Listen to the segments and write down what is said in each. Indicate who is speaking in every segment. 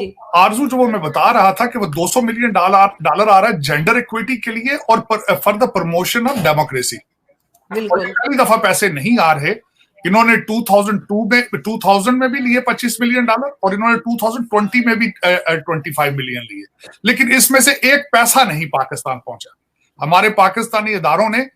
Speaker 1: जी,
Speaker 2: आरजू जो वो मैं बता रहा था कि वो 200 मिलियन डॉलर आ रहा है जेंडर इक्विटी के लिए और for the promotion of democracy. और ये
Speaker 1: बिल्कुल।
Speaker 2: पहली दफा पैसे नहीं आ रहे। इन्होंने 2000 में भी लिए 25 मिलियन डॉलर और इन्होंने 2020 में भी 25 मिलियन लिए, लेकिन इसमें से एक पैसा नहीं पाकिस्तान पहुंचा। हमारे पाकिस्तानी इदारों ने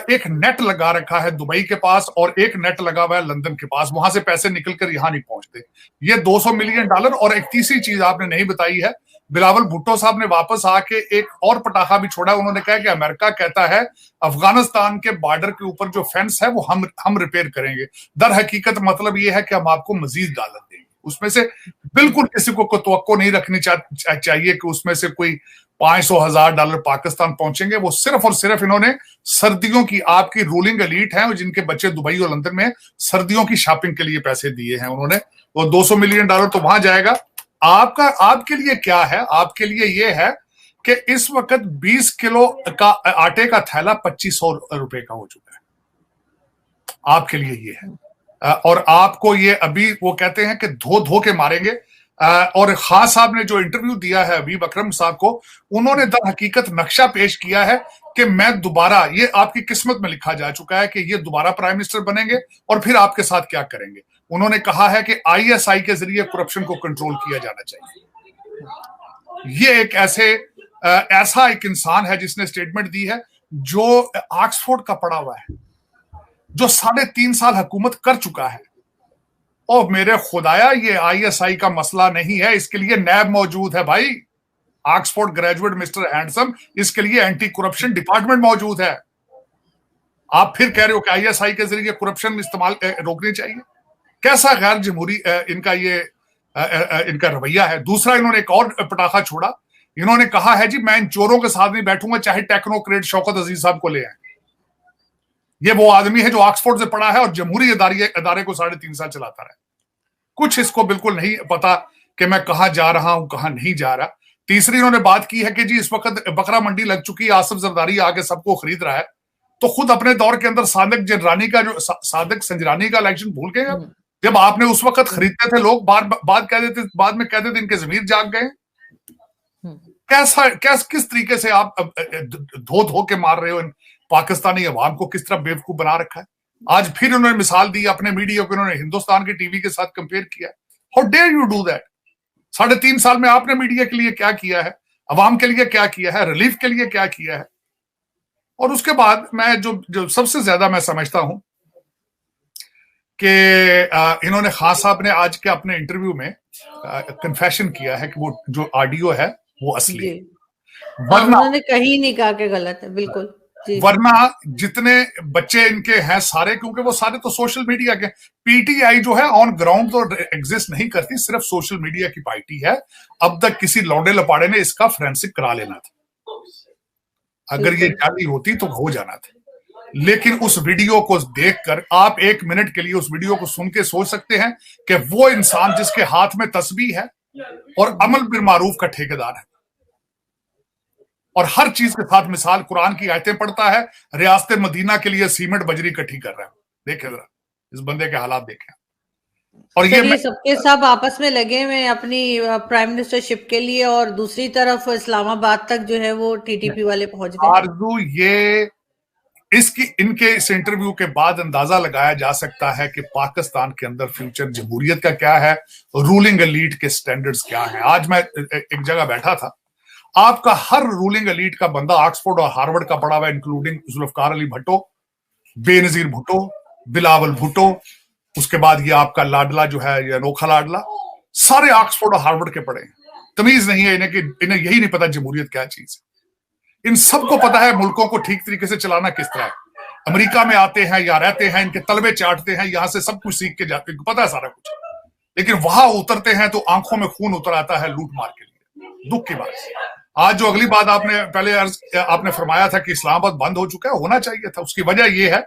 Speaker 2: एक नेट लगा रखा है दुबई के पास और एक नेट लगा हुआ है लंदन के पास, वहां से पैसे निकलकर यहां नहीं पहुंचते। ये 200 मिलियन डॉलर। और एक तीसरी चीज आपने नहीं बताई है, बिलावल भुट्टो साहब ने वापस आके एक और पटाखा भी छोड़ा। उन्होंने कहा कि अमेरिका कहता है अफगानिस्तान के बॉर्डर के ऊपर जो फेंस है वो हम रिपेयर करेंगे। दर हकीकत मतलब ये है कि हम आपको मजीद डॉलर देंगे। उसमें से बिल्कुल किसी को तवक्को नहीं रखनी चाहिए कि उसमें से कोई 500,000 डॉलर पाकिस्तान पहुंचेंगे। वो सिर्फ और सिर्फ इन्होंने सर्दियों की, आपकी रूलिंग एलीट है जिनके बच्चे दुबई और लंदन में, सर्दियों की शॉपिंग के लिए पैसे दिए हैं उन्होंने। वो 200 मिलियन डॉलर तो वहां जाएगा। आपके लिए क्या है? आपके लिए ये है कि इस वक्त 20 किलो का आटे का थैला 2500 रुपए का हो चुका है। आपके लिए ये है। और आपको ये अभी वो कहते हैं कि धो धो के मारेंगे। और खान साहब ने जो इंटरव्यू दिया है अबीब अकरम साहब को, उन्होंने दर हकीकत नक्शा पेश किया है कि मैं दोबारा, ये आपकी किस्मत में लिखा जा चुका है कि ये दोबारा प्राइम मिनिस्टर बनेंगे और फिर आपके साथ क्या करेंगे। उन्होंने कहा है कि आईएसआई के जरिए करप्शन को कंट्रोल किया जाना चाहिए। ये एक ऐसा एक इंसान है जिसने स्टेटमेंट दी है, जो ऑक्सफोर्ड का पढ़ा हुआ है, जो 3.5 साल हुकूमत कर चुका है। और मेरे खुदाया, ये आईएसआई का मसला नहीं है, इसके लिए नैब मौजूद है भाई। ऑक्सफोर्ड ग्रेजुएट मिस्टर हैंडसम, इसके लिए एंटी करप्शन डिपार्टमेंट मौजूद है। आप फिर कह रहे हो कि आईएसआई के जरिए करप्शन इस्तेमाल रोकनी चाहिए। कैसा गैर जमहूरी इनका रवैया है। दूसरा, इन्होंने एक और पटाखा छोड़ा। इन्होंने कहा है जी मैं इन चोरों के साथ नहीं बैठूंगा चाहे टेक्नोक्रेट शौकत अजीज साहब को ले आए। ये वो आदमी है जो ऑक्सफोर्ड से पढ़ा है और जमहूरी अदारे को 3.5 साल चलाता रहा। कुछ इसको बिल्कुल नहीं पता कि मैं कहां जा रहा हूं, कहां नहीं जा रहा। तीसरी, इन्होंने बात की है कि जी इस वक्त बकरा मंडी लग चुकी है, आसिफ जरदारी आके सबको खरीद रहा है। तो खुद अपने दौर के अंदर सादिक संजरानी का इलेक्शन भूल गए। जब आपने उस वक्त खरीदते थे लोग, बाद में कहते थे इनके जमीर जाग गए। किस तरीके से आप धो धो के मार रहे हो इन पाकिस्तानी अवाम को, किस तरह बेवकूफ बना रखा है। आज फिर उन्होंने मिसाल दी अपने मीडिया को, उन्होंने हिंदुस्तान के टीवी के साथ कंपेयर किया। How dare you do that? 3.5 साल में आपने मीडिया के लिए क्या किया है, अवाम के लिए क्या किया है, रिलीफ के लिए क्या किया है? और उसके बाद मैं जो सबसे ज्यादा मैं समझता हूं कि इन्होंने, खान साहब ने आज के अपने इंटरव्यू में कन्फेशन किया है कि वो जो ऑडियो है वो असली है। वरना
Speaker 1: उन्होंने कहीं नहीं कहा कि गलत है। बिल्कुल जी।
Speaker 2: वरना जितने बच्चे इनके हैं सारे, क्योंकि वो सारे तो सोशल मीडिया के, पीटीआई जो है ऑन ग्राउंड तो एग्जिस्ट नहीं करती, सिर्फ सोशल मीडिया की पार्टी है। अब तक किसी लौंडे लपाड़े ने इसका फोरेंसिक करा लेना था। अगर ये जाली होती तो हो जाना था। लेकिन उस वीडियो को देखकर आप 1 मिनट के लिए उस वीडियो को सुन के सोच सकते हैं कि वो इंसान जिसके हाथ में तस्बीह है और अमल बिल मारूफ का ठेकेदार है और हर चीज के साथ मिसाल कुरान की आयतें पढ़ता है, रियासत मदीना के लिए सीमेंट बजरी इकट्ठी कर रहा है। देखे जरा इस बंदे के हालात देखें। और
Speaker 1: ये सबके सब आपस में लगे हुए हैं अपनी प्राइम मिनिस्टरशिप के लिए, और दूसरी तरफ इस्लामाबाद तक जो है वो टीटीपी वाले पहुंच गए।
Speaker 2: आरजू, ये इनके इस इंटरव्यू के बाद अंदाजा लगाया जा सकता है कि पाकिस्तान के अंदर फ्यूचर जमहूरियत का क्या है, रूलिंग एलीट के स्टैंडर्ड्स क्या हैं। आज मैं एक जगह बैठा था, आपका हर रूलिंग एलीट का बंदा ऑक्सफोर्ड और हार्वर्ड का पढ़ा हुआ, इंक्लूडिंग जुल्फकार अली भुट्टो, बेनजीर भुट्टो, बिलावल भुट्टो, उसके बाद ये आपका लाडला जो है, ये अनोखा लाडला, सारे ऑक्सफोर्ड और हार्वर्ड के पढ़े। तमीज नहीं है इन्हें यही नहीं पता जमहूरियत क्या चीज है। इन सबको पता है मुल्कों को ठीक तरीके से चलाना किस तरह है। अमेरिका में आते हैं या रहते हैं, इनके तलबे चाटते हैं, यहां से सब कुछ सीख के जाते हैं, पता है सारा कुछ। लेकिन वहां उतरते हैं तो आंखों में खून उतर आता है लूट मार के लिए। दुख की बात। आज जो अगली बात आपने फरमाया था कि इस्लामाबाद बंद हो चुका है, होना चाहिए था। उसकी वजह यह है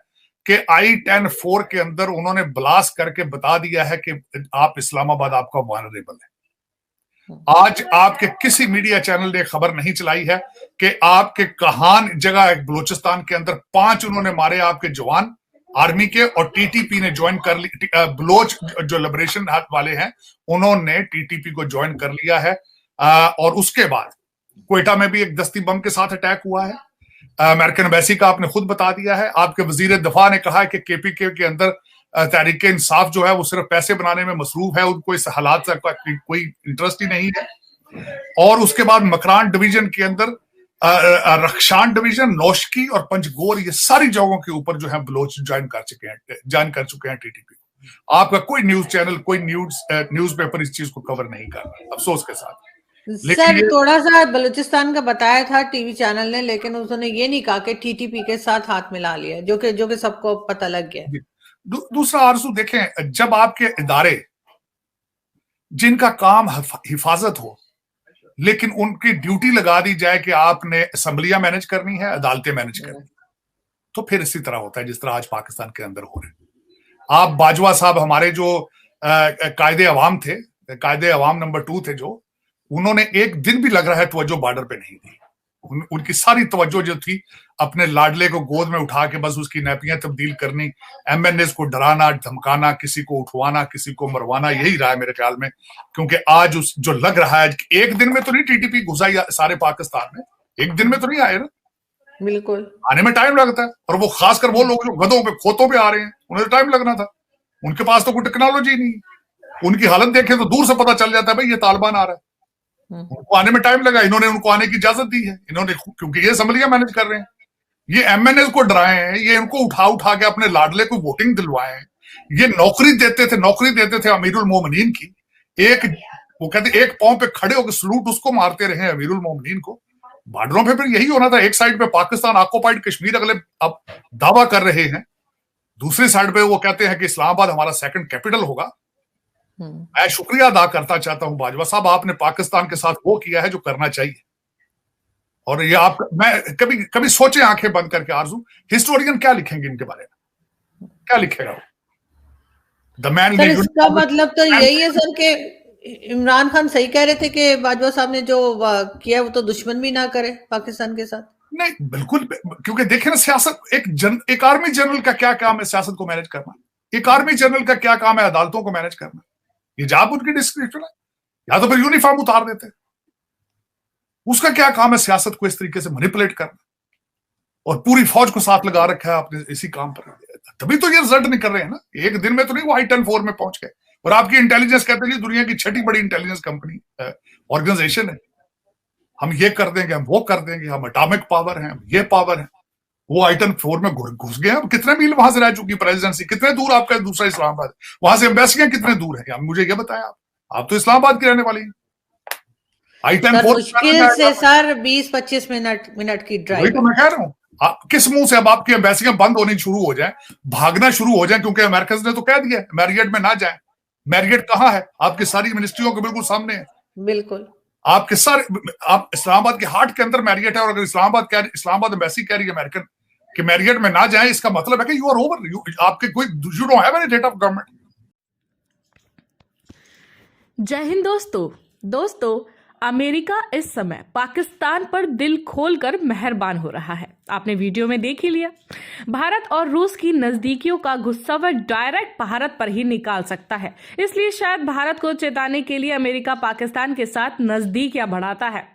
Speaker 2: कि I-10-4 के अंदर उन्होंने ब्लास्ट करके बता दिया है कि आप इस्लामाबाद आपका वल्नरेबल है। आज आपके किसी मीडिया चैनल ने खबर नहीं चलाई है कि आपके कहान जगह बलूचिस्तान के अंदर 5 उन्होंने मारे आपके जवान, आर्मी के, और टीटीपी ने ज्वाइन कर ली। बलोच जो लिबरेशन वाले हैं उन्होंने टीटीपी को ज्वाइन कर लिया है। और उसके बाद क्वेटा में भी एक दस्ती बम के साथ अटैक हुआ है। अमेरिकन एम्बेसी का आपने खुद बता दिया है। आपके वजीर दफा ने कहा है कि केपीके के अंदर तहरीक इंसाफ जो है वो सिर्फ पैसे बनाने में मसरूफ है, उनको इस हालात से कोई इंटरेस्ट ही नहीं है। और उसके बाद मकरान डिवीजन के अंदर रक्षान डिवीजन, नौशकी और पंजगोर, ये सारी जगहों के ऊपर जो है बलोच ज्वाइन कर चुके हैं टीटीपी को। आपका कोई न्यूज चैनल, कोई न्यूज़पेपर इस चीज को कवर नहीं कर रहा, अफसोस के साथ।
Speaker 1: सर थोड़ा सा बलूचिस्तान का बताया था टीवी चैनल ने, लेकिन उन्होंने ये नहीं कहा कि टीटीपी के साथ हाथ मिला लिया, जो कि सबको पता लग गया।
Speaker 2: दूसरा आरजू देखें, जब आपके इदारे जिनका काम हिफाजत हो, लेकिन उनकी ड्यूटी लगा दी जाए कि आपने असेंबलियां मैनेज करनी है, अदालतें मैनेज करनी, तो फिर इसी तरह होता है जिस तरह आज पाकिस्तान के अंदर हो रहे हैं। आप बाजवा साहब, हमारे जो कायदे अवाम थे, कायदे अवाम नंबर 2 थे, जो उन्होंने एक दिन भी लग रहा है तवज्जो बॉर्डर पे नहीं दी। उनकी सारी तवज्जो जो थी अपने लाडले को गोद में उठा के बस उसकी नैपियां तब्दील करनी, एमएनएस को डराना, धमकाना, किसी को उठवाना, किसी को मरवाना, यही रहा है मेरे ख्याल में। क्योंकि आज जो लग रहा है, एक दिन में तो नहीं टीटीपी घुसा सारे पाकिस्तान में, एक दिन में तो नहीं आए ना,
Speaker 1: बिल्कुल
Speaker 2: आने में टाइम लगता है। और वो खासकर वो लोग जो गधों पे, खोतों पे आ रहे हैं, उन्हें टाइम लगना था। उनके पास तो कोई टेक्नोलॉजी नहीं, उनकी हालत देखें तो दूर से पता चल जाता है भाई ये तालिबान आ रहा है। उनको आने में टाइम लगा, इन्होंने उनको आने की इजाजत दी है, इन्होंने, क्योंकि ये असेंबलियां मैनेज कर रहे हैं, ये एमएनएस को डराए हैं, ये इनको उठा के अपने लाडले को वोटिंग दिलवाए हैं, ये नौकरी देते थे अमीरुल मोमिनीन की। वो कहते एक पांव पे खड़े होकर सलूट उसको मारते रहे अमीरुल मोमिनीन को। बॉर्डरों पे फिर यही होना था, एक साइड पे पाकिस्तान ऑक्युपाइड कश्मीर अगले अब दावा कर रहे हैं, दूसरी साइड पे वो कहते हैं कि इस्लामाबाद हमारा सेकंड कैपिटल होगा। मैं शुक्रिया अदा करता चाहता हूं बाजवा साहब, आपने पाकिस्तान के साथ वो किया है जो करना चाहिए। और ये मैं कभी सोचे आंखें बंद करके आरजू, हिस्टोरियन क्या लिखेंगे इनके बारे में, क्या लिखेगा वो? The man.
Speaker 1: इसका मतलब तो यही है सर कि इमरान खान सही कह रहे थे कि बाजवा साहब ने जो किया वो तो दुश्मन भी ना करे पाकिस्तान के साथ।
Speaker 2: नहीं बिल्कुल, क्योंकि देखे ना, सियासत एक आर्मी जनरल का क्या काम है सियासत को मैनेज करना, एक आर्मी जनरल का क्या काम है अदालतों को मैनेज करना, ये जॉब उनकी डिस्क्रिप्शन है। या तो फिर यूनिफॉर्म उतार देते, उसका क्या काम है सियासत को इस तरीके से मैनिपुलेट करना, और पूरी फौज को साथ लगा रखा है आपने इसी काम पर। तभी तो ये रिजल्ट नहीं कर रहे हैं ना, एक दिन में तो नहीं वो I-10-4 में पहुंच गए। और आपकी इंटेलिजेंस कहते हैं दुनिया की 6ठी बड़ी इंटेलिजेंस कंपनी ऑर्गेनाइजेशन है, हम ये कर देंगे, हम वो कर देंगे, हम एटॉमिक पावर हैं, हम ये पावर है। वो I-10-4 में घुस गए। अब कितने मील वहां से रह चुकी प्रेसिडेंसी, कितने दूर आपका दूसरा इस्लामाबाद, वहां से एम्बेसियां कितने दूर है, मुझे ये बताया। आप तो इस्लामाबाद की रहने वाली हैं। I-10-4
Speaker 1: मुश्किल से सर 20-25 मिनट की ड्राइव।
Speaker 2: वही तो मैं कह रहा हूँ, किस मुंह से अब आपकी एम्बेसियां बंद होनी शुरू हो जाए, भागना शुरू हो जाए, क्योंकि अमेरिकन ने तो कह दिया मैरियट में ना जाए। मैरियट कहाँ है? आपकी सारी मिनिस्ट्रियों के बिल्कुल सामने है।
Speaker 1: बिल्कुल
Speaker 2: आपके सारे, आप इस्लामाबाद के हार्ट के अंदर मैरियट है, और अगर इस्लामाबाद एम्बेसी कह रही है अमेरिकन कि मैरियट में ना जाए, इसका मतलब है कि यू आर ओवर, आपके कोई, you don't have any date of government.
Speaker 3: जय हिंद दोस्तों, अमेरिका इस समय पाकिस्तान पर दिल खोलकर मेहरबान हो रहा है। आपने वीडियो में देख ही लिया। भारत और रूस की नजदीकियों का गुस्सा वह डायरेक्ट भारत पर ही निकाल सकता है। इसलिए शायद भारत को चेताने के लिए अमेरिका पाकिस्तान के साथ नजदीकियां बढ़ाता है।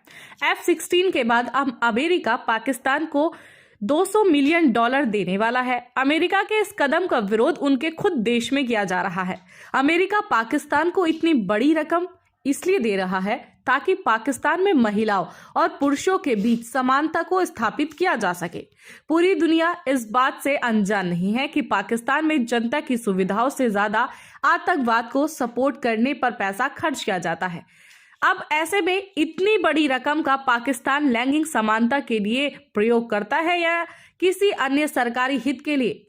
Speaker 3: F-16 के बाद अब अमेरिका पाकिस्तान को $200 मिलियन देने वाला है। अमेरिका के इस कदम का विरोध उनके खुद देश में किया जा रहा है। अमेरिका पाकिस्तान को इतनी बड़ी रकम इसलिए दे रहा है ताकि पाकिस्तान में महिलाओं और पुरुषों के बीच समानता को स्थापित किया जा सके। पूरी दुनिया इस बात से अनजान नहीं है कि पाकिस्तान में जनता की सुविधाओं से ज्यादा आतंकवाद को सपोर्ट करने पर पैसा खर्च किया जाता है। अब ऐसे में इतनी बड़ी रकम का पाकिस्तान लैंगिक समानता के लिए प्रयोग करता है या किसी अन्य सरकारी हित के लिए?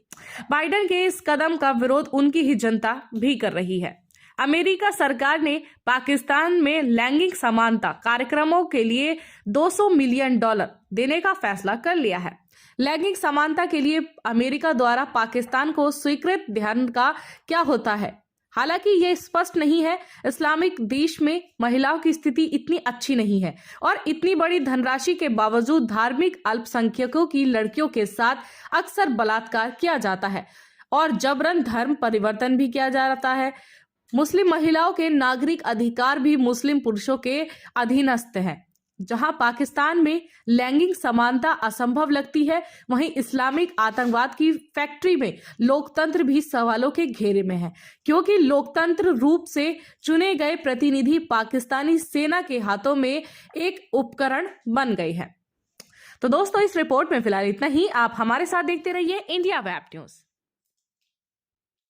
Speaker 3: बाइडेन के इस कदम का विरोध उनकी ही जनता भी कर रही है। अमेरिका सरकार ने पाकिस्तान में लैंगिक समानता कार्यक्रमों के लिए $200 मिलियन देने का फैसला कर लिया है। लैंगिक समानता के लिए अमेरिका द्वारा पाकिस्तान को स्वीकृत ध्यान का क्या होता है? हालांकि यह स्पष्ट नहीं है। इस्लामिक देश में महिलाओं की स्थिति इतनी अच्छी नहीं है और इतनी बड़ी धनराशि के बावजूद धार्मिक अल्पसंख्यकों की लड़कियों के साथ अक्सर बलात्कार किया जाता है और जबरन धर्म परिवर्तन भी किया जाता है। मुस्लिम महिलाओं के नागरिक अधिकार भी मुस्लिम पुरुषों के अधीनस्थ हैं। जहां पाकिस्तान में लैंगिक समानता असंभव लगती है, वहीं इस्लामिक आतंकवाद की फैक्ट्री में लोकतंत्र भी सवालों के घेरे में है, क्योंकि लोकतंत्र रूप से चुने गए प्रतिनिधि पाकिस्तानी सेना के हाथों में एक उपकरण बन गए हैं। तो दोस्तों, इस रिपोर्ट में फिलहाल इतना ही। आप हमारे साथ देखते रहिए इंडिया वेब न्यूज।